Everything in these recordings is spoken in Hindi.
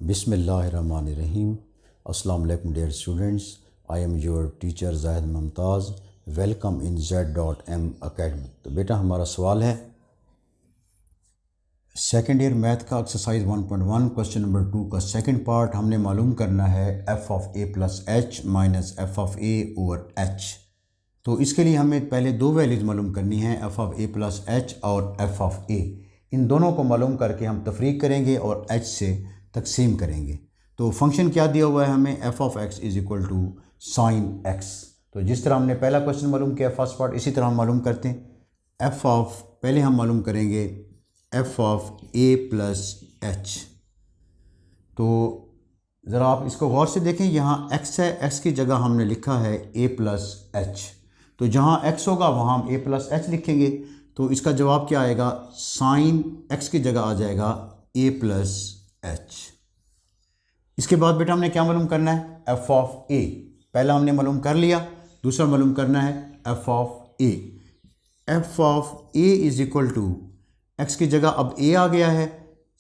बिस्मिल्लाहिर्रहमानिर्रहीम। अस्सलाम वालेकुम dear students, I am your teacher Zahid Mumtaz. Welcome in Z.M academy. तो बेटा हमारा सवाल है सेकेंड ईयर मैथ का एक्सरसाइज 1.1 क्वेश्चन नंबर 2 का सेकंड पार्ट। हमने मालूम करना है f of a plus H minus F of a over h। तो इसके लिए हमें पहले दो वैल्यूज़ मालूम करनी है, f of a plus H और f ऑफ a। इन दोनों को मालूम करके हम तफरीक करेंगे और h से तकसीम करेंगे। तो फंक्शन क्या दिया हुआ है हमें, f of x is equal to sine x। तो जिस तरह हमने पहला क्वेश्चन मालूम किया फर्स्ट पार्ट, इसी तरह हम मालूम करते हैं। f ऑफ पहले हम मालूम करेंगे f of a plus H. तो ज़रा आप इसको गौर से देखें, यहाँ x है, x की जगह हमने लिखा है a प्लस एच। तो जहाँ x होगा वहाँ हम a प्लस एच लिखेंगे। तो इसका जवाब क्या आएगा, साइन x की जगह आ जाएगा a प्लस एच। इसके बाद बेटा हमने क्या मालूम करना है, f ऑफ a। पहला हमने मालूम कर लिया, दूसरा मालूम करना है f of a। f of a is equal to x की जगह अब a आ गया है,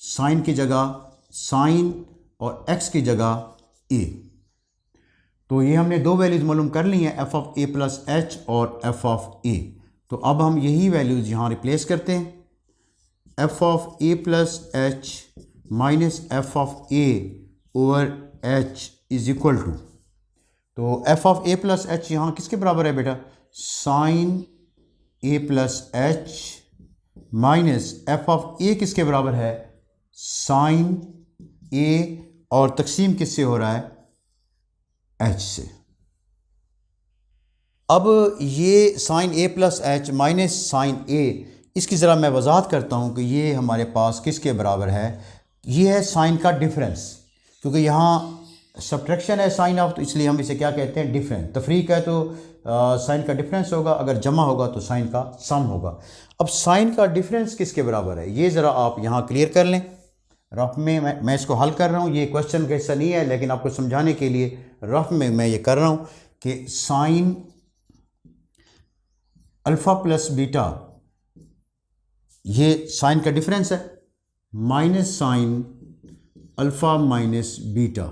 साइन की जगह साइन और x की जगह a। तो ये हमने दो वैल्यूज़ मालूम कर ली हैं, f of a plus H और f ऑफ a। तो अब हम यही वैल्यूज़ यहाँ रिप्लेस करते हैं। f of a plus H minus F of a over h is equal to, तो f of a plus h यहाँ किसके बराबर है बेटा, sine a plus H minus F of a किसके बराबर है, साइन a, और तकसीम किससे हो रहा है, h से। अब ये sine a plus H minus sine a, इसकी ज़रा मैं वजाहत करता हूँ कि ये हमारे पास किसके बराबर है, ये है साइन का डिफरेंस। क्योंकि यहाँ सब्ट्रैक्शन है साइन ऑफ, तो इसलिए हम इसे क्या कहते हैं, डिफरेंस। तफरीक है तो साइन का डिफरेंस होगा, अगर जमा होगा तो साइन का सम होगा। अब साइन का डिफरेंस किसके बराबर है, ये ज़रा आप यहाँ क्लियर कर लें। रफ में मैं इसको हल कर रहा हूँ, ये क्वेश्चन का हिस्सा नहीं है, लेकिन आपको समझाने के लिए रफ में मैं ये कर रहा हूँ कि साइन अल्फ़ा प्लस बीटा, ये साइन का डिफरेंस है, minus sine alpha minus beta.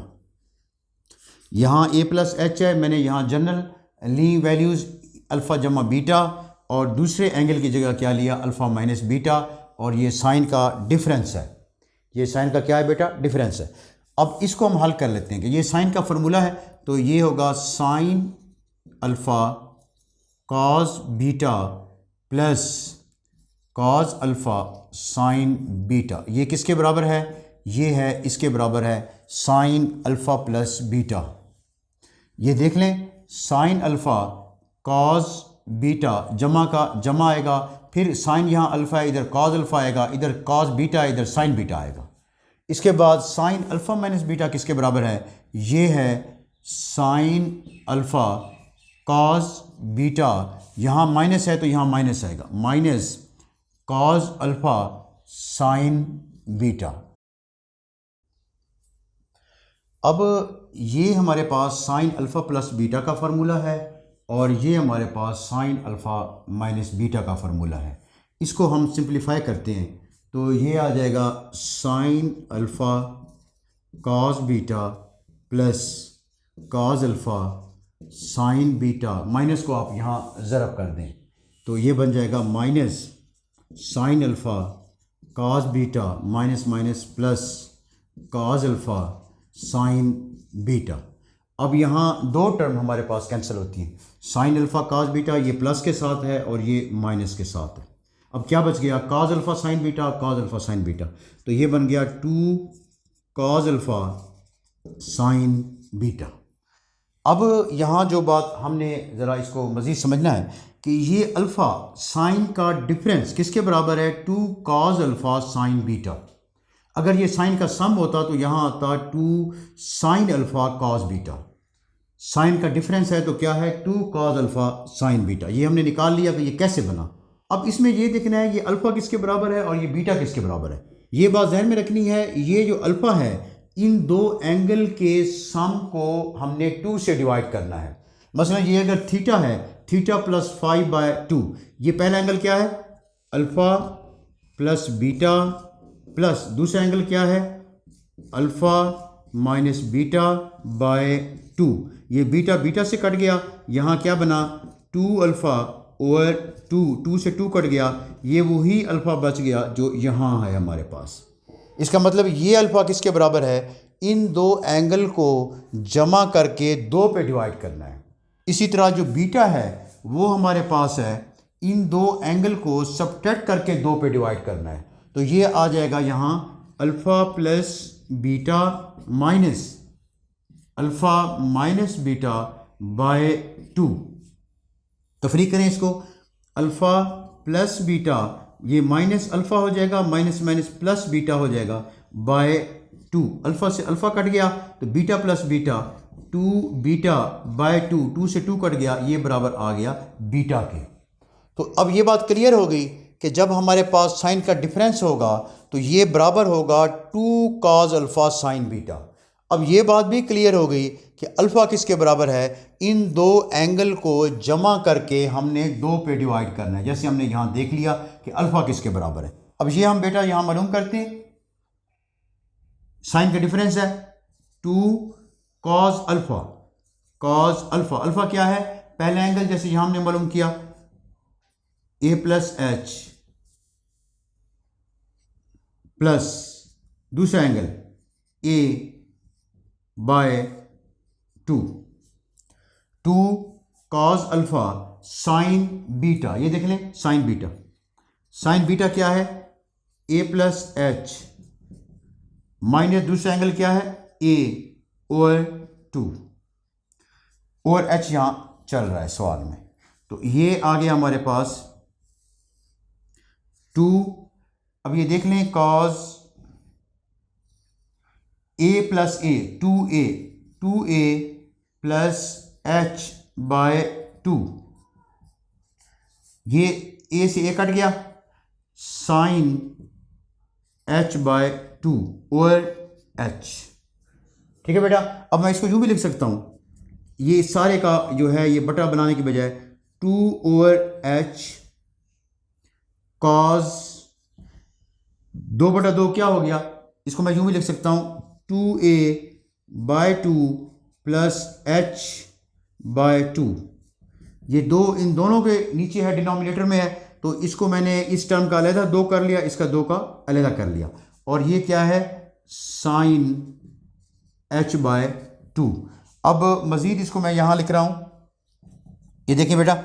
यहाँ a प्लस एच है, मैंने यहाँ जनरल ली वैल्यूज़ अल्फ़ा जमा बीटा, और दूसरे एंगल की जगह क्या लिया, अल्फ़ा माइनस बीटा, और ये साइन का डिफरेंस है। ये साइन का क्या है बेटा, डिफरेंस है। अब इसको हम हल कर लेते हैं कि ये साइन का फार्मूला है, तो ये होगा sign alpha cos beta plus cos alpha sine beta. ये किसके बराबर है, ये है इसके बराबर है साइन अल्फ़ा प्लस बीटा। ये देख लें, साइन अल्फ़ा कॉस बीटा जमा का जमा आएगा, फिर साइन यहाँ अल्फ़ा है, इधर कॉस अल्फ़ा आएगा, इधर कॉस बीटा, इधर साइन बीटा आएगा। इसके बाद साइन अल्फ़ा माइनस बीटा किसके बराबर है, ये है साइन अल्फ़ा कॉस बीटा, यहाँ माइनस है तो यहाँ माइनस आएगा, minus cos alpha sine beta. अब ये हमारे पास साइन अल्फ़ा प्लस बीटा का फार्मूला है, और ये हमारे पास साइन अल्फ़ा माइनस बीटा का फार्मूला है। इसको हम सिंप्लीफाई करते हैं तो ये आ जाएगा sign alpha cos beta plus cos alpha sine beta, minus को आप यहाँ ज़रब कर दें तो ये बन जाएगा minus sign alpha cos beta minus minus plus cos alpha sine beta. अब यहाँ दो टर्म हमारे पास कैंसिल होती हैं, साइन अल्फ़ा कॉस बीटा ये प्लस के साथ है और ये माइनस के साथ है। अब क्या बच गया, cos alpha sine beta, cos alpha sine beta, तो ये बन गया 2 कॉस अल्फ़ा साइन बीटा। अब यहाँ जो बात हमने ज़रा इसको मज़ीद समझना है कि ये अल्फ़ा साइन का डिफरेंस किसके बराबर है, 2 कॉस अल्फ़ा साइन बीटा। अगर ये साइन का सम होता तो यहाँ आता 2 sine alpha cos beta. Sine का डिफरेंस है तो क्या है, 2 कॉस अल्फ़ा साइन बीटा। ये हमने निकाल लिया कि ये कैसे बना। अब इसमें ये देखना है ये अल्फ़ा किसके बराबर है और ये बीटा किसके बराबर है। ये बात ध्यान में रखनी है, ये जो अल्फ़ा है इन दो एंगल के सम को हमने 2 से डिवाइड करना है। मसलन ये अगर थीटा है, थीटा प्लस 5/2, ये पहला एंगल क्या है, अल्फ़ा प्लस बीटा प्लस दूसरा एंगल क्या है अल्फ़ा माइनस बीटा बाय 2। ये बीटा बीटा से कट गया, यहाँ क्या बना 2 अल्फ़ा ओवर 2 से 2 कट गया, ये वही अल्फ़ा बच गया जो यहाँ है हमारे पास। इसका मतलब ये अल्फ़ा किसके बराबर है, इन दो एंगल को जमा करके 2 पे डिवाइड करना है। इसी तरह जो बीटा है वो हमारे पास है इन दो एंगल को सबट्रैक्ट करके 2 पे डिवाइड करना है। तो ये आ जाएगा यहाँ alpha plus beta minus alpha minus beta by 2। तफरीक करें इसको, अल्फ़ा प्लस बीटा, ये माइनस अल्फ़ा हो जाएगा, माइनस माइनस प्लस बीटा हो जाएगा बाय 2। अल्फ़ा से अल्फ़ा कट गया तो beta plus beta 2 beta by 2 से 2 कट गया, ये बराबर आ गया बीटा के। तो अब ये बात क्लियर हो गई कि जब हमारे पास साइन का डिफरेंस होगा तो ये बराबर होगा 2 cos अल्फ़ा साइन बीटा। अब ये बात भी क्लियर हो गई कि अल्फ़ा किसके बराबर है, इन दो एंगल को जमा करके हमने 2 पे डिवाइड करना है। जैसे हमने यहाँ देख लिया कि अल्फ़ा किसके बराबर है। अब ये हम बेटा यहाँ मालूम करते हैं, साइन का डिफरेंस है 2 cos alpha. cos alpha, alpha क्या है, पहला एंगल जैसे यहाँ हमने मालूम किया a प्लस एच प्लस दूसरा angle a by 2 cos alpha sine beta. ये देख लें साइन बीटा, साइन बीटा क्या है a प्लस एच माइनस दूसरा एंगल क्या है a ओवर 2 और h यहाँ चल रहा है सवाल में। तो ये आ गया हमारे पास 2। अब ये देख लें cos a plus a 2a plus h by 2, ये a से a कट गया, sine h by 2 over h। ठीक है बेटा, अब मैं इसको यूँ भी लिख सकता हूँ, ये सारे का जो है ये बटा बनाने की बजाय 2 ओवर h cos 2/2 क्या हो गया, इसको मैं यूँ भी लिख सकता हूँ 2a bye 2 plus h by 2। ये दो इन दोनों के नीचे है, डिनोमिनेटर में है, तो इसको मैंने इस टर्म का अलहदा 2 कर लिया, इसका 2 का अलहदा कर लिया, और ये क्या है साइन h बाय 2। अब मज़ीद इसको मैं यहाँ लिख रहा हूँ, ये देखिए बेटा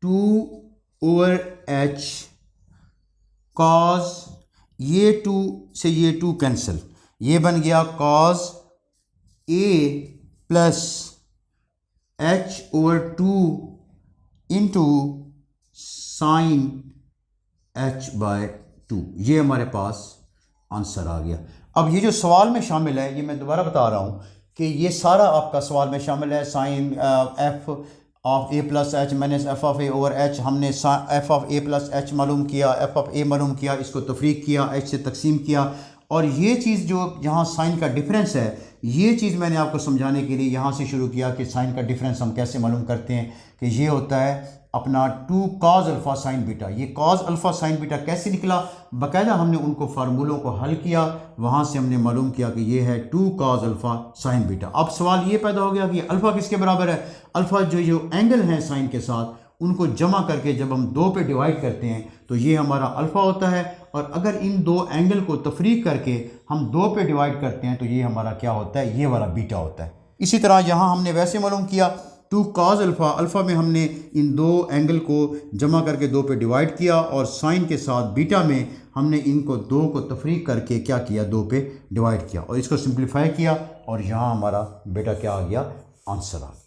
2 ओवर h cos, ये 2 से ये 2 कैंसिल, ये बन गया cos a plus h over 2 into sine h by 2। ये हमारे पास आंसर आ गया। अब ये जो सवाल में शामिल है, ये मैं दोबारा बता रहा हूँ कि ये सारा आपका सवाल में शामिल है। Sine f of a plus H minus F of A over H, हमने F of A plus H मालूम किया, एफ ऑफ ए मालूम किया, इसको तफरीक किया, एच से तकसीम किया, और ये चीज़ जो यहाँ साइन का डिफरेंस है, ये चीज़ मैंने आपको समझाने के लिए यहाँ से शुरू किया कि साइन का डिफरेंस हम कैसे मालूम करते हैं, कि ये होता है अपना 2 cos अल्फ़ा साइन बीटा। ये cos अल्फ़ा साइन बीटा कैसे निकला, बाकायदा हमने उनको फार्मूलों को हल किया, वहाँ से हमने मालूम किया कि ये है 2 cos अल्फ़ा साइन बीटा। अब सवाल ये पैदा हो गया कि अल्फ़ा किसके बराबर है, अल्फ़ा जो एंगल हैं साइन के साथ उनको जमा करके जब हम 2 पे डिवाइड करते हैं तो ये हमारा अल्फ़ा होता है, और अगर इन दो एंगल को तफरीक करके हम 2 पे डिवाइड करते हैं तो ये हमारा क्या होता है, ये वाला बीटा होता है। इसी तरह यहाँ हमने वैसे मालूम किया 2 cos अल्फ़ा, अल्फ़ा में हमने इन दो एंगल को जमा करके 2 पे डिवाइड किया, और साइन के साथ बीटा में हमने इनको 2 को तफरीक करके क्या किया, 2 पे डिवाइड किया, और इसको सिंप्लीफाई किया, और यहाँ हमारा बेटा क्या आ गया, आंसर आ गया।